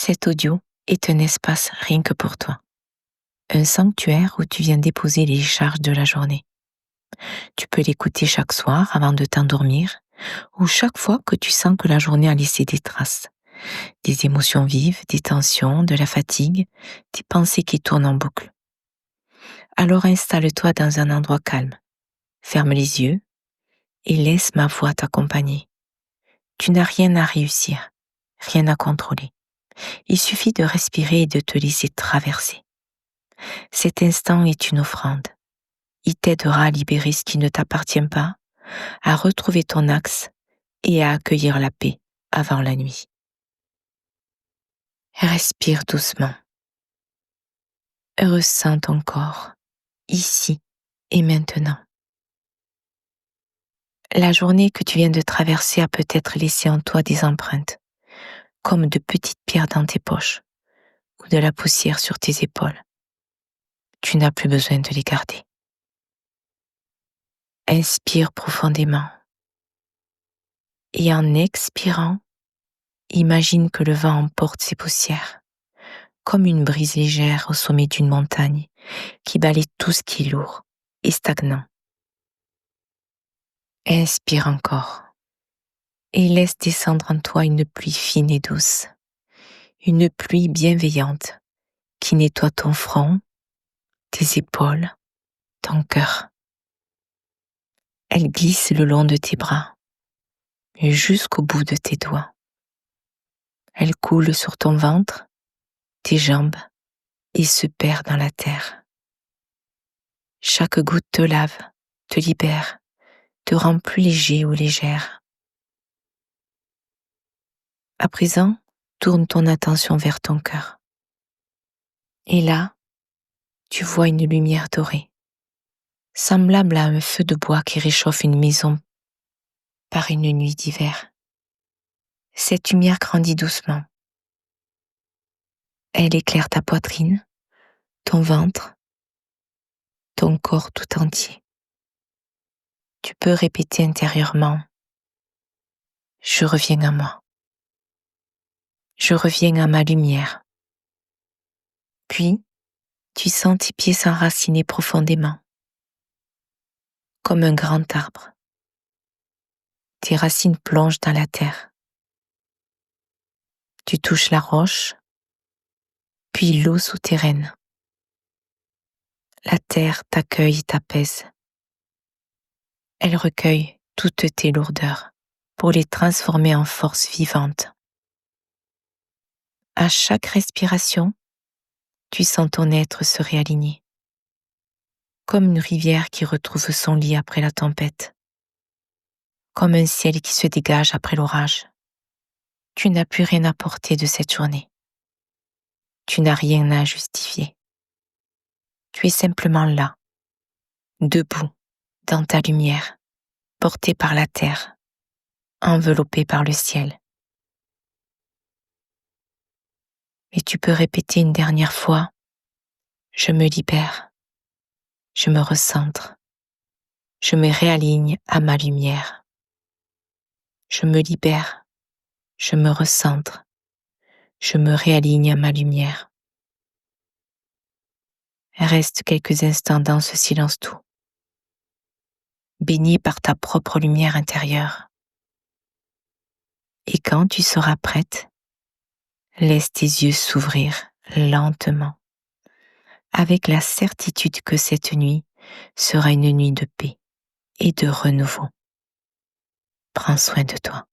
Cet audio est un espace rien que pour toi. Un sanctuaire où tu viens déposer les charges de la journée. Tu peux l'écouter chaque soir avant de t'endormir ou chaque fois que tu sens que la journée a laissé des traces. Des émotions vives, des tensions, de la fatigue, des pensées qui tournent en boucle. Alors installe-toi dans un endroit calme. Ferme les yeux et laisse ma voix t'accompagner. Tu n'as rien à réussir, rien à contrôler. Il suffit de respirer et de te laisser traverser. Cet instant est une offrande. Il t'aidera à libérer ce qui ne t'appartient pas, à retrouver ton axe et à accueillir la paix avant la nuit. Respire doucement. Ressens ton corps, ici et maintenant. La journée que tu viens de traverser a peut-être laissé en toi des empreintes, comme de petites pierres dans tes poches ou de la poussière sur tes épaules. Tu n'as plus besoin de les garder. Inspire profondément. Et en expirant, imagine que le vent emporte ces poussières, comme une brise légère au sommet d'une montagne qui balaie tout ce qui est lourd et stagnant. Inspire encore et laisse descendre en toi une pluie fine et douce, une pluie bienveillante qui nettoie ton front, tes épaules, ton cœur. Elle glisse le long de tes bras, jusqu'au bout de tes doigts. Elle coule sur ton ventre, tes jambes et se perd dans la terre. Chaque goutte te lave, te libère, te rend plus léger ou légère. À présent, tourne ton attention vers ton cœur. Et là, tu vois une lumière dorée, semblable à un feu de bois qui réchauffe une maison par une nuit d'hiver. Cette lumière grandit doucement. Elle éclaire ta poitrine, ton ventre, ton corps tout entier. Tu peux répéter intérieurement « Je reviens à moi ». Je reviens à ma lumière. Puis, tu sens tes pieds s'enraciner profondément, comme un grand arbre. Tes racines plongent dans la terre. Tu touches la roche, puis l'eau souterraine. La terre t'accueille et t'apaise. Elle recueille toutes tes lourdeurs pour les transformer en force vivante. À chaque respiration, tu sens ton être se réaligner, comme une rivière qui retrouve son lit après la tempête, comme un ciel qui se dégage après l'orage. Tu n'as plus rien à porter de cette journée. Tu n'as rien à justifier. Tu es simplement là, debout, dans ta lumière, porté par la terre, enveloppé par le ciel. Et tu peux répéter une dernière fois, je me libère, je me recentre, je me réaligne à ma lumière. Je me libère, je me recentre, je me réaligne à ma lumière. Reste quelques instants dans ce silence doux, baigné par ta propre lumière intérieure. Et quand tu seras prête, laisse tes yeux s'ouvrir lentement, avec la certitude que cette nuit sera une nuit de paix et de renouveau. Prends soin de toi.